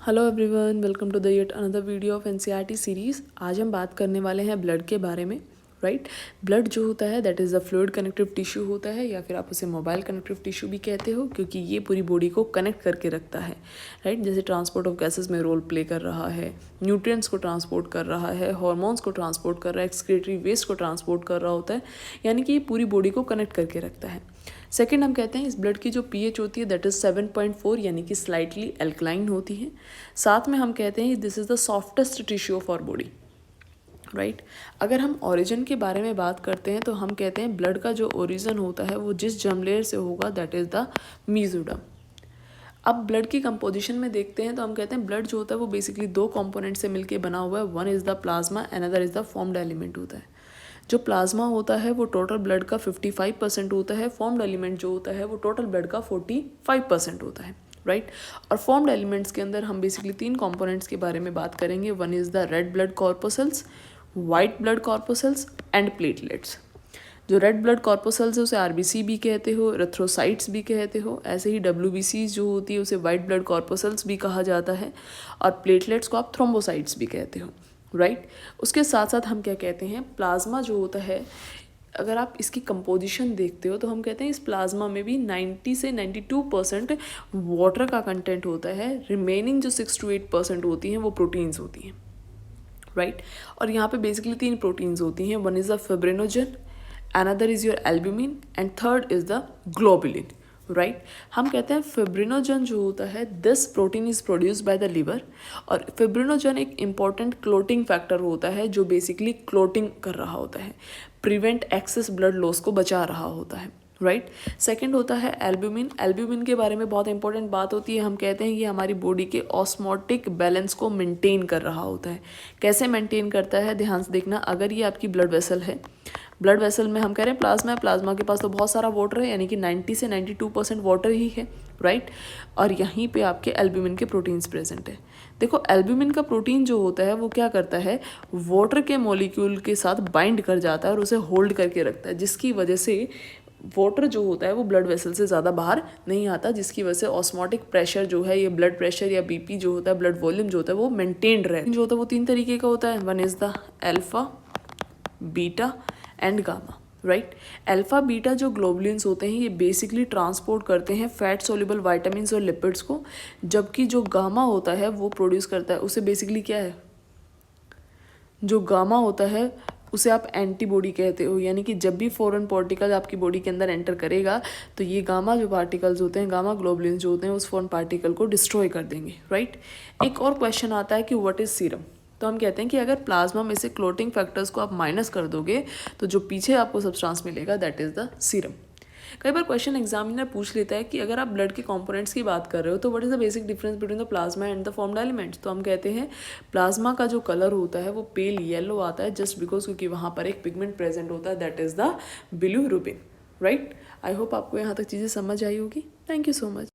Hello everyone, welcome to the yet another video of NCERT series. आज हम बात करने वाले हैं ब्लड के बारे में। राइट, ब्लड जो होता है that is the fluid connective tissue होता है, या फिर आप उसे मोबाइल कनेक्टिव टिश्यू भी कहते हो, क्योंकि ये पूरी बॉडी को कनेक्ट करके रखता है। राइट, जैसे ट्रांसपोर्ट ऑफ गैसेस में रोल प्ले कर रहा है, न्यूट्रिएंट्स को ट्रांसपोर्ट कर रहा है, हार्मोन्स को ट्रांसपोर्ट कर रहा है, एक्सक्रीटरी वेस्ट को ट्रांसपोर्ट कर रहा होता है, यानी कि ये पूरी बॉडी को कनेक्ट करके रखता है। सेकेंड, हम कहते हैं इस ब्लड की जो पीएच होती है दैट इज़ 7.4, यानी कि स्लाइटली एल्कलाइन होती है। साथ में हम कहते हैं this is the softest tissue of our body. Right, अगर हम ओरिजिन के बारे में बात करते हैं तो हम कहते हैं ब्लड का जो ओरिजिन होता है वो जिस जर्म लेयर से होगा दैट इज़ द मीजोडर्म। अब ब्लड की कंपोजिशन में देखते हैं तो हम कहते हैं ब्लड जो होता है वो बेसिकली दो कंपोनेंट से मिलकर बना हुआ है। One is the plasma, another is the formed element होता है। जो प्लाज्मा होता है वो टोटल ब्लड का 55% होता है। फॉर्म्ड एलिमेंट जो होता है वो टोटल ब्लड का 45% होता है। राइट, और फॉर्म्ड एलिमेंट्स के अंदर हम बेसिकली तीन कंपोनेंट्स के बारे में बात करेंगे। One is the red blood corpuscles, white blood corpuscles and platelets. जो रेड ब्लड कॉर्पोसल्स है उसे आरबीसी भी कहते हो, एरिथ्रोसाइट्स भी कहते हो। ऐसे ही डब्ल्यूबीसी जो होती है उसे वाइट ब्लड कॉर्पोसल्स भी कहा जाता है, और प्लेटलेट्स को आप थ्रोम्बोसाइट्स भी कहते हो। राइट, उसके साथ साथ हम क्या कहते हैं, प्लाज्मा जो होता है, अगर आप इसकी कंपोजिशन देखते हो तो हम कहते हैं इस प्लाज्मा में भी 90 से 92% वाटर का कंटेंट होता है। रिमेनिंग जो 6 to 8% होती हैं वो प्रोटीन्स होती हैं। राइट, और यहाँ पे बेसिकली तीन प्रोटीन्स होती हैं। One is the fibrinogen, another is your albumin and third is the globulin. Right, हम कहते हैं फिब्रिनोजन जो होता है this protein is produced by the liver, और फिब्रिनोजन एक इम्पॉर्टेंट क्लोटिंग फैक्टर होता है जो बेसिकली क्लोटिंग कर रहा होता है, प्रिवेंट एक्सेस ब्लड लॉस को बचा रहा होता है। राइट, सेकंड होता है एल्ब्यूमिन। एल्ब्यूमिन के बारे में बहुत इंपॉर्टेंट बात होती है। हम कहते हैं ये हमारी बॉडी के ऑस्मोटिक बैलेंस को मेंटेन कर रहा होता है। कैसे मेंटेन करता है, ध्यान से देखना। अगर ये आपकी ब्लड वेसल है, ब्लड वेसल में हम कह रहे हैं प्लाज्मा है, प्लाज्मा के पास तो बहुत सारा वाटर है, यानी कि 90 से 92% वाटर ही है। राइट, और यहीं पे आपके एल्ब्यूमिन के प्रोटीन्स प्रेजेंट है। देखो, एल्ब्यूमिन का प्रोटीन जो होता है वो क्या करता है, वाटर के मॉलिक्यूल के साथ बाइंड कर जाता है और उसे होल्ड करके रखता है, जिसकी वजह से वाटर जो होता है वो ब्लड वेसल से ज़्यादा बाहर नहीं आता, जिसकी वजह से ऑस्मोटिक प्रेशर जो है, ये ब्लड प्रेशर या बीपी जो होता है, ब्लड वॉल्यूम जो होता है वो मेंटेन्ड रहे। जो होता है वो तीन तरीके का होता है। One is the alpha, beta and gamma. Right, alpha beta जो ग्लोबुलिन्स होते हैं ये बेसिकली ट्रांसपोर्ट करते हैं फैट सोल्यूबल वाइटामिन्स और लिपिड्स को, जबकि जो गामा होता है वो प्रोड्यूस करता है, उसे बेसिकली क्या है, जो गामा होता है उसे आप एंटीबॉडी कहते हो, यानी कि जब भी फॉरेन पार्टिकल आपकी बॉडी के अंदर एंटर करेगा तो ये गामा जो पार्टिकल्स होते हैं, गामा ग्लोबुलिन्स जो होते हैं, उस फॉरेन पार्टिकल को डिस्ट्रॉय कर देंगे। राइट, एक और क्वेश्चन आता है कि व्हाट इज सीरम। तो हम कहते हैं कि अगर प्लाज्मा में से क्लोटिंग फैक्टर्स को आप माइनस कर दोगे तो जो पीछे आपको सब्सटेंस मिलेगा दैट इज़ द सीरम। कई बार क्वेश्चन एग्जामिनर पूछ लेता है कि अगर आप ब्लड के कंपोनेंट्स की बात कर रहे हो तो what is the basic difference between the plasma and the formed elements. तो हम कहते हैं प्लाज्मा का जो कलर होता है वो पेल येलो आता है, जस्ट बिकॉज क्योंकि वहाँ पर एक पिगमेंट प्रेजेंट होता है that is the bilirubin. Right, I hope आपको यहाँ तक चीज़ें समझ आई होगी। Thank you so much.